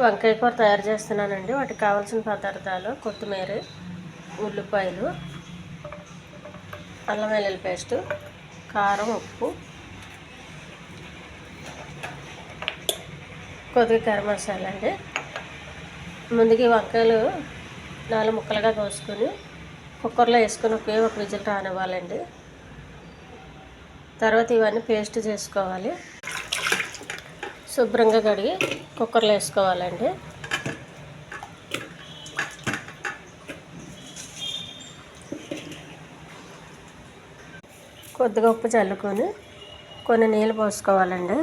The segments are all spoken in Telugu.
వంకాయ కూర తయారు చేస్తున్నానండి. వాటికి కావాల్సిన పదార్థాలు: కొత్తిమీర, ఉల్లిపాయలు, అల్లం వెల్లుల్లి పేస్టు, కారం, ఉప్పు, కొద్దిగా గరం మసాలా అండి. ముందుగా వంకాయలు 4 ముక్కలుగా కోసుకొని కుక్కర్లో వేసుకొని ఒక విజిల్ రానివ్వాలండి. తర్వాత ఇవన్నీ పేస్ట్ చేసుకోవాలి. శుభ్రంగా కడిగి కుక్కర్లో వేసుకోవాలండి. కొద్దిగా ఉప్పు చల్లుకొని కొన్ని నీళ్ళు పోసుకోవాలండి.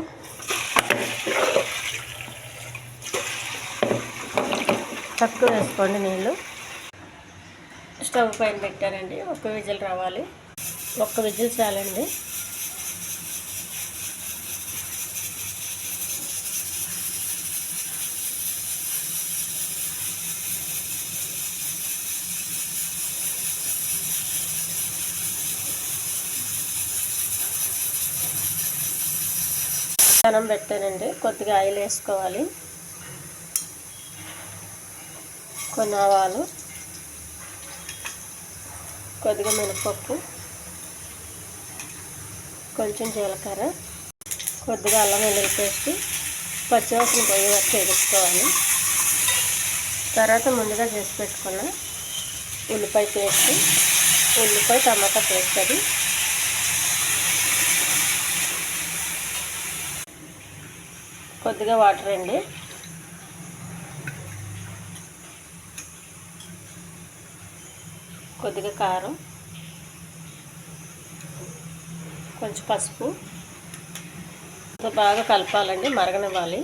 తక్కువ వేసుకోండి నీళ్ళు. స్టవ్ పైన పెట్టానండి. ఒక విజిల్ రావాలి. ఒక్క విజిల్ చాలండి. అన్నం పెట్టానండి. కొద్దిగా ఆయిల్ వేసుకోవాలి. కొన్ని ఆవాలు, కొద్దిగా మినపప్పు, కొంచెం జీలకర్ర, కొద్దిగా అల్లం వెల్లుల్లి పేస్ట్, పచ్చివాసన పోయే వరకు వేసుకోవాలి. తర్వాత ముందుగా చేసి పెట్టుకున్న ఉల్లిపాయ పేస్ట్, ఉల్లిపాయ టమాటా పేస్ట్, అది కొద్దిగా వాటర్ అండి. కొద్దిగా కారం, కొంచెం పసుపు బాగా కలపాలండి. మరగనివ్వాలి.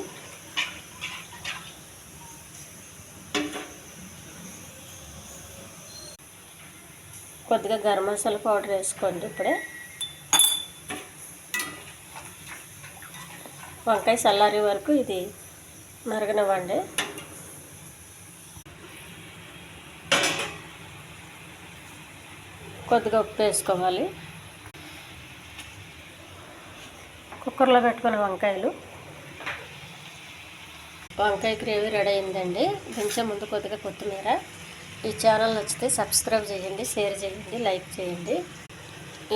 కొద్దిగా గరం మసాలా పౌడర్ వేసుకోండి. ఇప్పుడే వంకాయ చల్లారే వరకు ఇది మరగనివ్వండి. కొద్దిగా ఉప్పు వేసుకోవాలి. కుక్కర్లో పెట్టుకున్న వంకాయ గ్రేవీ రెడీ అయిందండి. దించే ముందు కొద్దిగా కొత్తిమీర. ఈ ఛానల్ నచ్చితే సబ్స్క్రైబ్ చేయండి, షేర్ చేయండి, లైక్ చేయండి.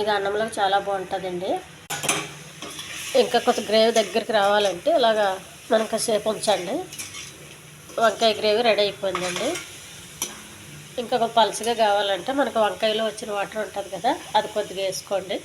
ఇది అన్నంలో చాలా బాగుంటుందండి. ఇంకా కొత్త గ్రేవీ దగ్గరికి రావాలంటే ఇలాగా మనం కాసేపు ఉంచండి. వంకాయ గ్రేవీ రెడీ అయిపోయిందండి. ఇంకా పలుచగా కావాలంటే మనకు వంకాయలో వచ్చిన వాటర్ ఉంటుంది కదా, అది కొద్దిగా వేసుకోండి.